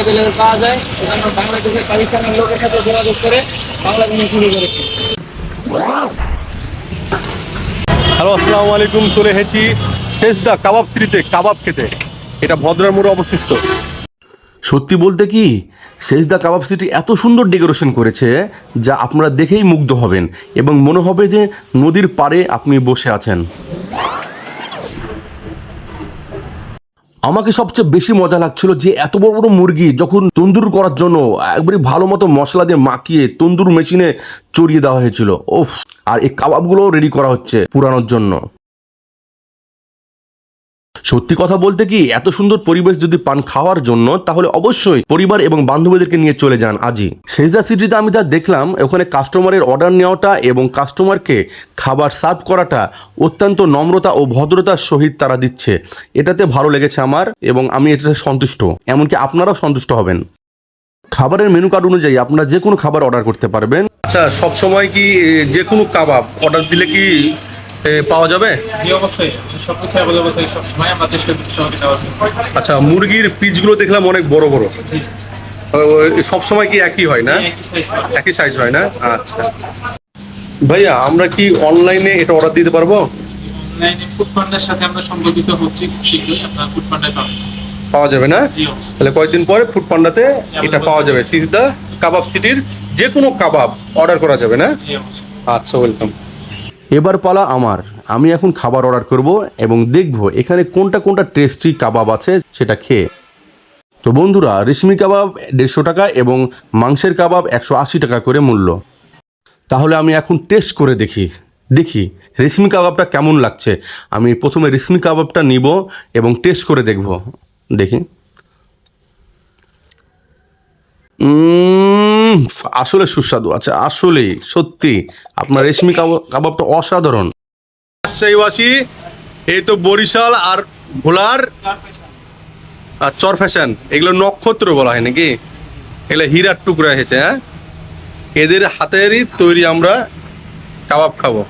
Available পাওয়া যায়। এজন্য বাংলাদেশের পাকিস্তানের লোকের সাথে যোগাযোগ করে বাংলাদেশে শুরু করেছে। হ্যালো, আসসালামু আলাইকুম। চলে এসেছি সেজদা কাবাব স্ট্রিটে কাবাব খেতে। এটা ভদ্রার মোড়ে অবস্থিত। সত্যি বলতে কি, সেজদা কাবাব সিটি এত সুন্দর ডেকোরেশন করেছে যা আপনারা দেখেই মুগ্ধ হবেন এবং মনে হবে যে নদীর পাড়ে আপনি বসে আছেন। আমাকে সবচেয়ে বেশি মজা লাগছিল যে এত বড় বড় মুরগি যখন তন্দুর করার জন্য একবারে ভালো মতো মশলা দিয়ে মাখিয়ে তন্দুর মেশিনে চড়িয়ে দেওয়া হয়েছিল। ওফ! আর এই কাবাবগুলো রেডি করা হচ্ছে পুরানোর জন্য। সত্যি কথা বলতে কি, এত সুন্দর পরিবেশ যদি পান খাওয়ার জন্য, তাহলে অবশ্যই পরিবার এবং বান্ধবীদেরকে নিয়ে চলে যান আজই। সেজদা সিটিতে আমি যা দেখলাম, ওখানে কাস্টমারের অর্ডার নেওয়াটা এবং কাস্টমারকে খাবার সার্ভ করাটা অত্যন্ত নম্রতা ও ভদ্রতার সহিত তারা দিচ্ছে। এটাতে ভালো লেগেছে আমার এবং আমি এটাতে সন্তুষ্ট। এমনকি আপনারাও সন্তুষ্ট হবেন। খাবারের মেনু কার্ড অনুযায়ী আপনারা যে কোনো খাবার অর্ডার করতে পারবেন। আচ্ছা, সব সময় কি যে কোনো কাবাব অর্ডার দিলে কি পাওয়া যাবে? জি অবশ্যই, সবকিছু অ্যাভেলেবল থাকে সবসময়, আমরা চেষ্টা করছি সবাইকে দেওয়ার জন্য। আচ্ছা, মুরগির পিসগুলো দেখলাম অনেক বড় বড়। সব সময় কি একই হয় না? একই সাইজ হয় না? আচ্ছা ভাইয়া, আমরা কি অনলাইনে এটা অর্ডার দিতে পারবো? অনলাইনে ফুড পান্ডার সাথে আমরা সম্পর্কিত হচ্ছি, খুব শীঘ্রই আপনারা ফুড পান্ডায় পাবেন। পাওয়া যাবে না? জি অবশ্যই। তাহলে কয়েকদিন পরে ফুড পান্ডাতে এটা পাওয়া যাবে। সিজদা কাবাব সিটির যে কোনো কাবাব অর্ডার করা যাবে না? জি অবশ্যই। আচ্ছা, ওয়েলকাম। এবার পালা আমার। আমি এখন খাবার অর্ডার করব এবং দেখব এখানে কোনটা কোনটা টেস্টি কাবাব আছে সেটা খেয়ে। তো বন্ধুরা, রেশমি কাবাব 150 টাকা এবং মাংসের কাবাব 180 টাকা করে মূল্য। তাহলে আমি এখন টেস্ট করে দেখি রেশমি কাবাবটা কেমন লাগছে। আমি প্রথমে রেশমি কাবাবটা নিব এবং টেস্ট করে দেখব। দেখি। আসলে সুস্বাদু। আচ্ছা, আসলেই সত্যি আপনার রেশমি কাবাবটা অসাধারণ। রাজশাহীবাসী, এই তো বরিশাল আর ভোলার আর চর ফ্যাশন, এগুলো নক্ষত্র বলা হয় নাকি? এগুলো হীরার টুকরা এসেছে। হ্যাঁ, এদের হাতেরই তৈরি আমরা কাবাব খাবো।